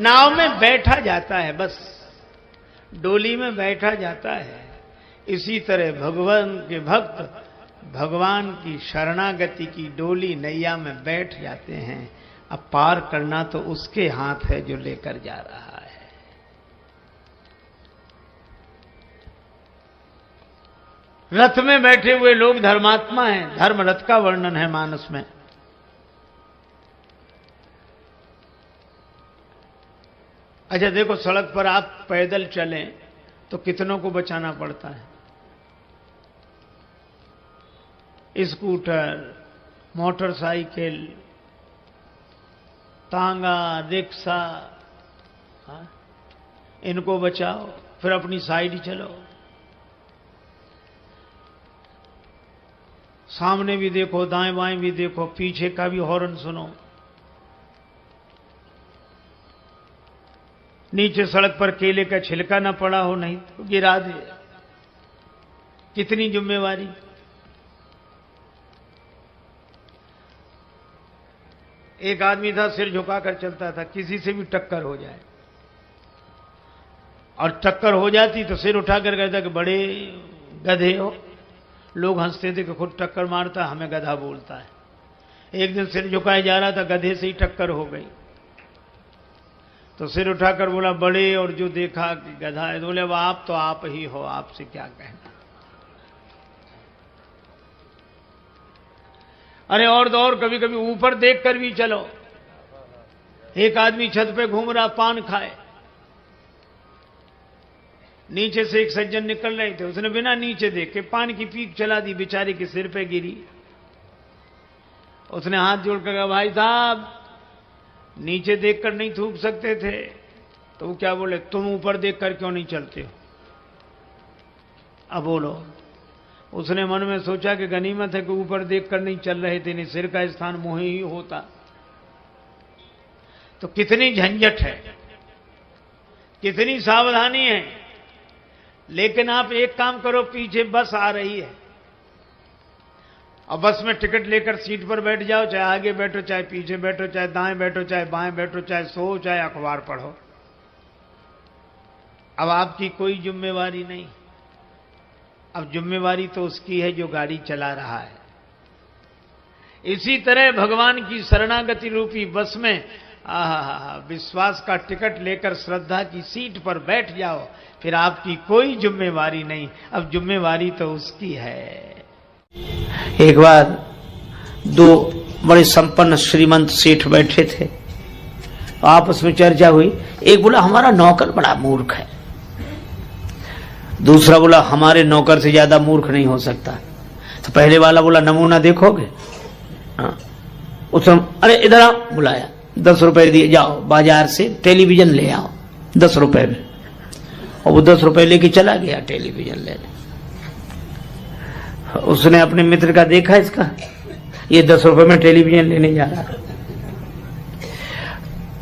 नाव में बैठा जाता है, बस डोली में बैठा जाता है। इसी तरह भगवान के भक्त भगवान की शरणागति की डोली नैया में बैठ जाते हैं। अब पार करना तो उसके हाथ है जो लेकर जा रहा है। रथ में बैठे हुए लोग धर्मात्मा हैं। धर्म रथ का वर्णन है मानस में। अच्छा देखो, सड़क पर आप पैदल चलें तो कितनों को बचाना पड़ता है। स्कूटर, मोटरसाइकिल, तांगा, रिक्शा, इनको बचाओ, फिर अपनी साइड चलो। सामने भी देखो, दाएं बाएं भी देखो, पीछे का भी हॉर्न सुनो। नीचे सड़क पर केले का छिलका ना पड़ा हो, नहीं तो गिरा दे। कितनी जिम्मेवारी। एक आदमी था, सिर झुकाकर चलता था, किसी से भी टक्कर हो जाए और टक्कर हो जाती तो सिर उठाकर कहता कि बड़े गधे हो। लोग हंसते थे कि खुद टक्कर मारता, हमें गधा बोलता है। एक दिन सिर झुकाए जा रहा था, गधे से ही टक्कर हो गई तो सिर उठाकर बोला बड़े, और जो देखा कि गधा है तो बोले अब आप तो आप ही हो, आपसे क्या कहना। अरे और तो और, कभी कभी ऊपर देखकर भी चलो। एक आदमी छत पे घूम रहा, पान खाए, नीचे से एक सज्जन निकल रहे थे, उसने बिना नीचे देख के पान की पीक चला दी, बेचारे के सिर पे गिरी। उसने हाथ जोड़कर कहा भाई साहब, नीचे देखकर नहीं थूक सकते थे? तो वो क्या बोले, तुम ऊपर देखकर क्यों नहीं चलते हो? अब बोलो। उसने मन में सोचा कि गनीमत है कि ऊपर देखकर नहीं चल रहे थे, नहीं सिर का स्थान मुंह ही होता। तो कितनी झंझट है, कितनी सावधानी है। लेकिन आप एक काम करो, पीछे बस आ रही है और बस में टिकट लेकर सीट पर बैठ जाओ, चाहे आगे बैठो, चाहे पीछे बैठो, चाहे दाएं बैठो, चाहे बाएं बैठो, चाहे सो, चाहे अखबार पढ़ो। अब आपकी कोई जिम्मेवारी नहीं। अब जिम्मेवारी तो उसकी है जो गाड़ी चला रहा है। इसी तरह भगवान की शरणागति रूपी बस में विश्वास का टिकट लेकर श्रद्धा की सीट पर बैठ जाओ, फिर आपकी कोई जिम्मेवारी नहीं। अब जिम्मेवारी तो उसकी है। एक बार दो बड़े संपन्न श्रीमंत सेठ बैठे थे, आपस में चर्चा हुई। एक बोला हमारा नौकर बड़ा मूर्ख है, दूसरा बोला हमारे नौकर से ज्यादा मूर्ख नहीं हो सकता। तो पहले वाला बोला नमूना देखोगे? उसने अरे इधर आओ, बुलाया, 10 रुपए दिए, जाओ बाजार से टेलीविजन ले आओ 10 रुपए में। और वो 10 रुपए लेके चला गया टेलीविजन लेने। उसने अपने मित्र का देखा, इसका ये 10 रुपए में टेलीविजन लेने जा रहा।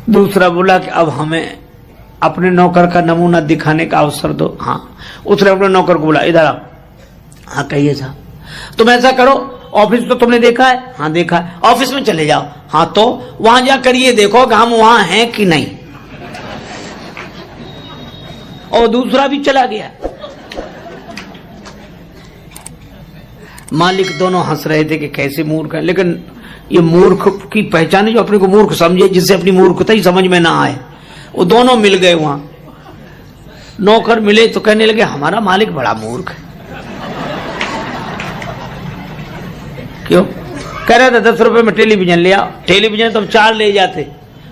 दूसरा बोला कि अब हमें अपने नौकर का नमूना दिखाने का अवसर दो। हाँ, उसने अपने नौकर को बोला इधर आओ। हाँ कहिए साहब। तुम ऐसा करो, ऑफिस तो तुमने देखा है? हाँ देखा है। ऑफिस में चले जाओ। हाँ तो वहां जाकर ये देखो कि हम वहां हैं कि नहीं। और दूसरा भी चला गया। मालिक दोनों हंस रहे थे कि कैसे मूर्ख है, लेकिन ये मूर्ख की पहचान है जो अपने को मूर्ख समझे, जिससे अपनी मूर्खता ही समझ में ना आए। वो दोनों मिल गए वहां। नौकर मिले तो कहने लगे हमारा मालिक बड़ा मूर्ख है। क्यों? कह रहा था 10 रुपए में टेलीविजन ले आओ। टेलीविजन तो हम 4 ले जाते,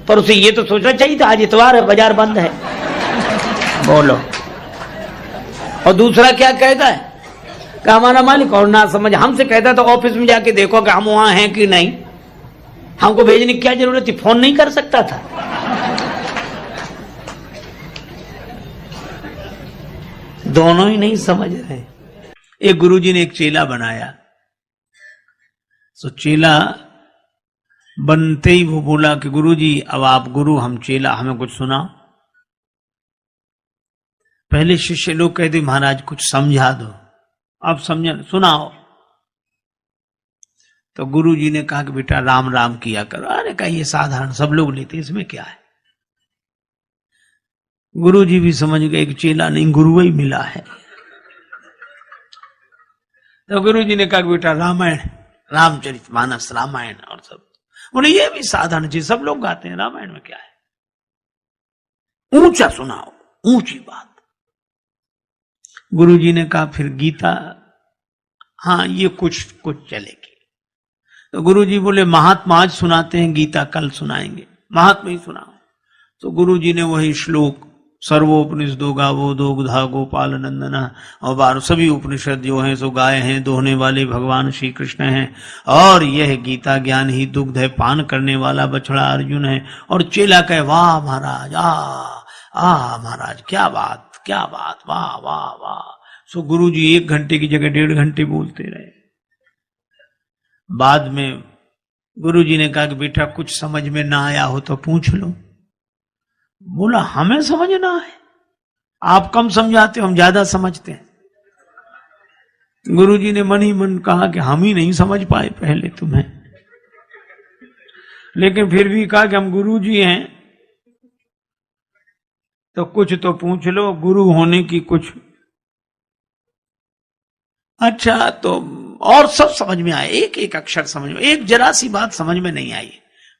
पर उसे ये तो सोचना चाहिए था आज इतवार है, बाजार बंद है। बोलो। और दूसरा क्या कहता है कि हमारा मालिक और ना समझ हमसे कहता तो ऑफिस में जाके देखो कि हम वहां हैं कि नहीं। हमको भेजने की क्या जरूरत थी, फोन नहीं कर सकता था? दोनों ही नहीं समझ रहे। एक गुरुजी ने एक चेला बनाया, तो चेला बनते ही वो बोला कि गुरुजी अब आप गुरु, हम चेला, हमें कुछ सुनाओ। पहले शिष्य लोग कहते महाराज कुछ समझा दो, आप समझ सुनाओ। तो गुरुजी ने कहा कि बेटा राम राम किया करो। अरे कहा ये साधारण सब लोग लेते, इसमें क्या है? गुरुजी भी समझ गए एक चेला नहीं गुरु ही मिला है। तो गुरुजी ने कहा बेटा रामायण, रामचरितमानस, रामायण और सब। बोले ये भी साधारण चीज, सब लोग गाते हैं, रामायण में क्या है, ऊंचा सुनाओ, ऊंची बात। गुरुजी ने कहा फिर गीता, हाँ ये कुछ चलेगी। तो गुरुजी बोले महात्मा आज सुनाते हैं, गीता कल सुनाएंगे, महात्मा ही सुनाओ। तो गुरुजी ने वही श्लोक, सर्वोपनिषदो गावो दुग्धा गोपाल नंदना, और 12 सभी उपनिषद जो हैं सो गाय हैं, दोहने वाले भगवान श्री कृष्ण हैं, और यह गीता ज्ञान ही दुग्ध है, पान करने वाला बछड़ा अर्जुन है। और चेला कहे वाह महाराज, आ महाराज क्या बात, क्या बात, वाह वाह वाह। सो गुरुजी 1 घंटे की जगह 1.5 घंटे बोलते रहे। बाद में गुरुजी ने कहा कि बेटा कुछ समझ में ना आया हो तो पूछ लो। बोला हमें समझना है, आप कम समझाते हो, हम ज्यादा समझते हैं। गुरुजी ने मन ही मन कहा कि हम ही नहीं समझ पाए पहले तुम्हें, लेकिन फिर भी कहा कि हम गुरुजी हैं तो कुछ तो पूछ लो, गुरु होने की कुछ। अच्छा तो और सब समझ में आया, एक एक अक्षर समझ में, एक जरा सी बात समझ में नहीं आई।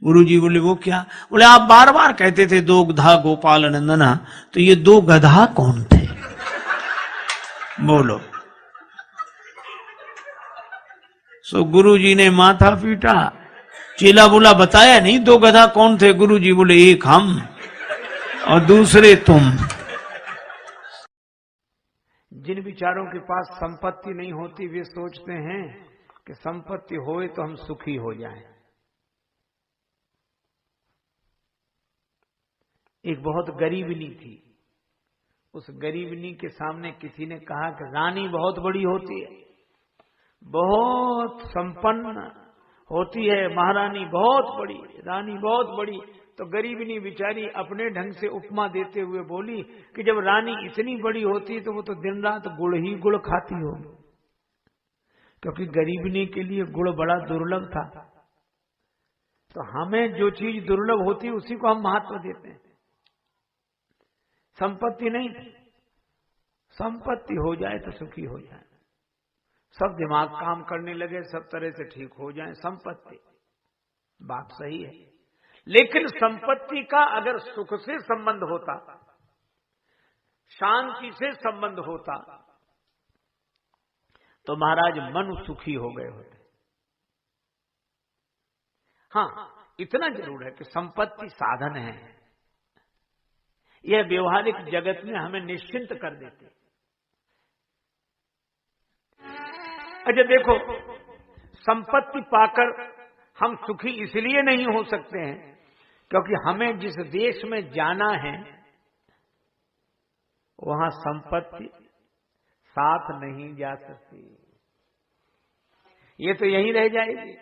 गुरुजी बोले वो क्या? बोले आप बार बार कहते थे दुग्धा गोपाल नंदना, तो ये 2 गधा कौन थे? बोलो। सो गुरुजी ने माथा पीटा। चेला बोला बताया नहीं 2 गधा कौन थे? गुरुजी बोले एक हम और दूसरे तुम। जिन विचारों के पास संपत्ति नहीं होती वे सोचते हैं कि संपत्ति होए तो हम सुखी हो जाएं। एक बहुत गरीबनी थी, उस गरीबनी के सामने किसी ने कहा कि रानी बहुत बड़ी होती है, बहुत संपन्न होती है, महारानी बहुत बड़ी, रानी बहुत बड़ी। तो गरीबनी बेचारी अपने ढंग से उपमा देते हुए बोली कि जब रानी इतनी बड़ी होती तो वो तो दिन रात गुड़ ही गुड़ खाती होगी, क्योंकि गरीबनी के लिए गुड़ बड़ा दुर्लभ था। तो हमें जो चीज दुर्लभ होती है उसी को हम महत्व देते हैं, संपत्ति नहीं। संपत्ति हो जाए तो सुखी हो जाए, सब दिमाग काम करने लगे, सब तरह से ठीक हो जाए, संपत्ति बात सही है। लेकिन संपत्ति का अगर सुख से संबंध होता, शांति से संबंध होता, तो महाराज मन सुखी हो गए होते। हाँ इतना जरूर है कि संपत्ति साधन है, यह व्यवहारिक जगत में हमें निश्चिंत कर देते। अच्छा देखो, संपत्ति पाकर हम सुखी इसलिए नहीं हो सकते हैं क्योंकि हमें जिस देश में जाना है वहां संपत्ति साथ नहीं जा सकती, ये तो यहीं रह जाएगी।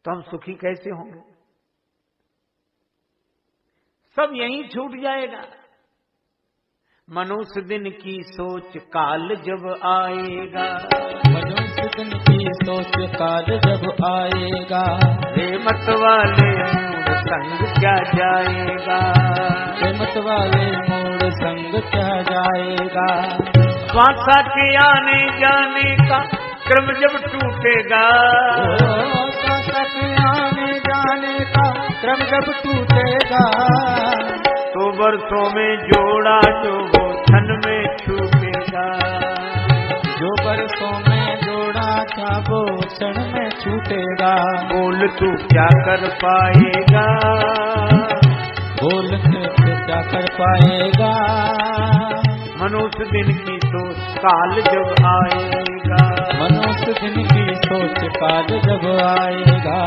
तो हम सुखी कैसे होंगे? सब यहीं छूट जाएगा। मनुष्य दिन की सोच काल जब आएगा, मनुष्य दिन की सोच काल जब आएगा, रे मत वाले मूड संग क्या जाएगा, रे मत वाले मूड संग क्या जाएगा। श्वासा के आने जाने का क्रम जब टूटेगा, श्वासा के आने जाने का क्रम जब टूटेगा, तो वर्षों में जोड़ा जो वो क्षण में छूटेगा, जो वर्षों में जोड़ा था वो क्षण में छूटेगा। बोल तू क्या कर पाएगा, बोल तू क्या कर पाएगा। मनुष्य दिन की सोच काल जब आएगा, मनुष्य दिन की सोच काल जब आएगा,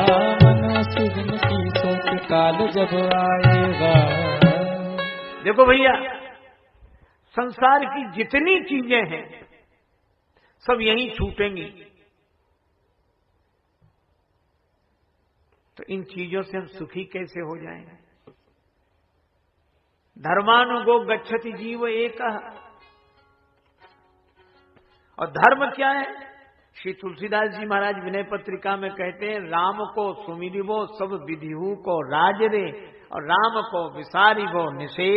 मनुष्य दिन की सोच काल जब आएगा। देखो भैया, संसार की जितनी चीजें हैं सब यहीं छूटेंगी, तो इन चीजों से हम सुखी कैसे हो जाएंगे? धर्मानुगो गच्छति जीव एकः, और धर्म क्या है? श्री तुलसीदास जी महाराज विनय पत्रिका में कहते हैं, राम को सुमिरिबो सब विधिहु को राज रे, और राम को विसारिबो निषेध।